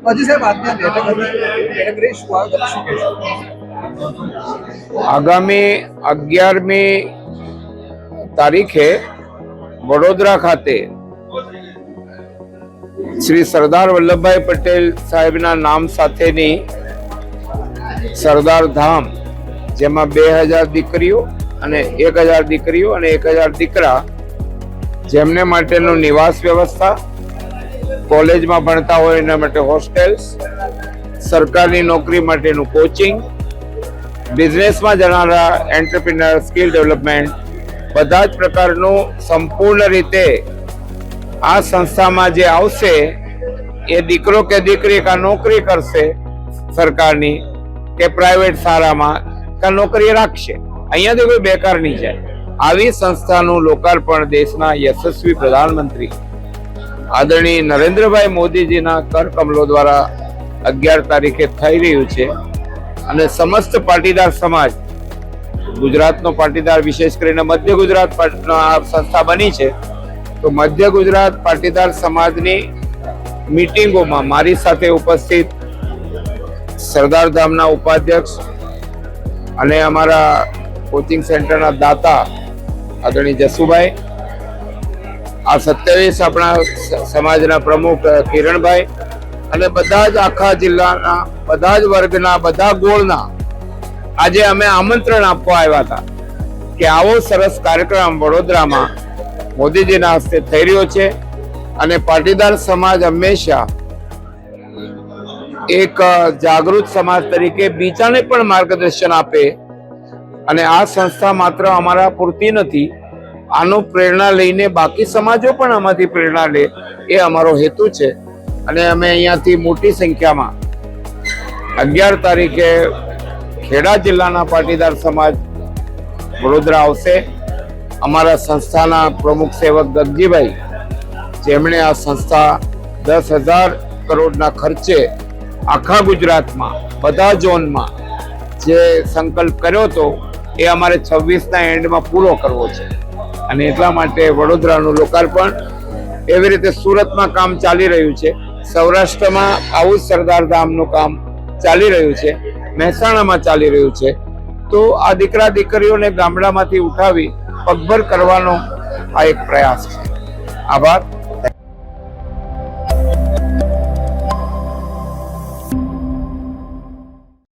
હજી સાહેબ આજના કેટેગરી શું આવે શું કહેશો? આગામી 11મી તારીખે વડોદરા ખાતે શ્રી સરદાર વલ્લભભાઈ પટેલ સાહેબના નામ સાથેની સરદાર ધામ, જેમાં 2000 દીકરીઓ અને 1000 દીકરીઓ અને 1000 દીકરા, જેમને માટેનું નિવાસ વ્યવસ્થા, કોલેજમાં ભણતા હોય એના માટે હોસ્ટેલ્સ, સરકારની નોકરી માટેનું કોચિંગ, બિઝનેસમાં જનારા એન્ટરપ્રિન્યોર સ્કિલ ડેવલપમેન્ટ, બધા જ પ્રકારનું સંપૂર્ણ રીતે આ સંસ્થામાં જે આવશે એ દીકરો કે દીકરી કા નોકરી કરશે સરકારની કે પ્રાઇવેટ શાળામાં કા નોકરી રાખશે, અહીંયાથી કોઈ બેકાર નહીં જાય. આવી સંસ્થાનું લોકાર્પણ દેશના યશસ્વી પ્રધાનમંત્રી આદરણીય નરેન્દ્રભાઈ મોદીજીના કર કમલો દ્વારા 11 તારીખે થઈ રહ્યું છે. અને સમસ્ત પાટીદાર સમાજ, ગુજરાતનો પાટીદાર, વિશેષ કરીને મધ્ય ગુજરાત સંસ્થા બની છે, તો મધ્ય ગુજરાત પાટીદાર સમાજની મીટિંગોમાં મારી સાથે ઉપસ્થિત સરદાર ધામના ઉપાધ્યક્ષ અને અમારા કોચિંગ સેન્ટરના દાતા આદરણીય જસુભાઈ, આ 27 આપણા સમાજના પ્રમુખ કિરણભાઈ અને બધા જ આખા જિલ્લાના બધા જ વર્ગના બધા ગોળના આજે અમે આમંત્રણ આપવા આવ્યા હતા કે આવો સરસ કાર્યક્રમ વડોદરામાં મોદીજીના હસ્તે થઈ રહ્યો છે. અને પાટીદાર સમાજ હંમેશા એક જાગૃત સમાજ તરીકે બીજાને પણ માર્ગદર્શન આપે. અને આ સંસ્થા માત્ર અમારા પૂરતી નથી, આનો પ્રેરણા લઈને બાકી સમાજો પણ આમાંથી પ્રેરણા લે, એ અમારો હેતુ છે. અને અમે અહીંયાથી મોટી સંખ્યામાં 11 તારીખે ખેડા જિલ્લાના પાટીદાર સમાજ વડોદરા આવશે. અમારા સંસ્થાના પ્રમુખ સેવક ગગજીભાઈ, જેમણે આ સંસ્થા 10,000 કરોડના ખર્ચે આખા ગુજરાતમાં બધા ઝોનમાં જે સંકલ્પ કર્યો હતો એ અમારે 26ના એન્ડમાં પૂરો કરવો છે. અને એટલા માટે વડોદરાનું લોકાર્પણ, એવી રીતે સુરતમાં કામ ચાલી રહ્યું છે, સૌરાષ્ટ્રમાં આવું સરદાર ધામનું કામ ચાલી રહ્યું છે, મહેસાણામાં ચાલી રહ્યું છે. તો આ દીકરા દીકરીઓને ગામડામાંથી ઉઠાવી પગભર કરવાનો આ એક પ્રયાસ છે. આભાર.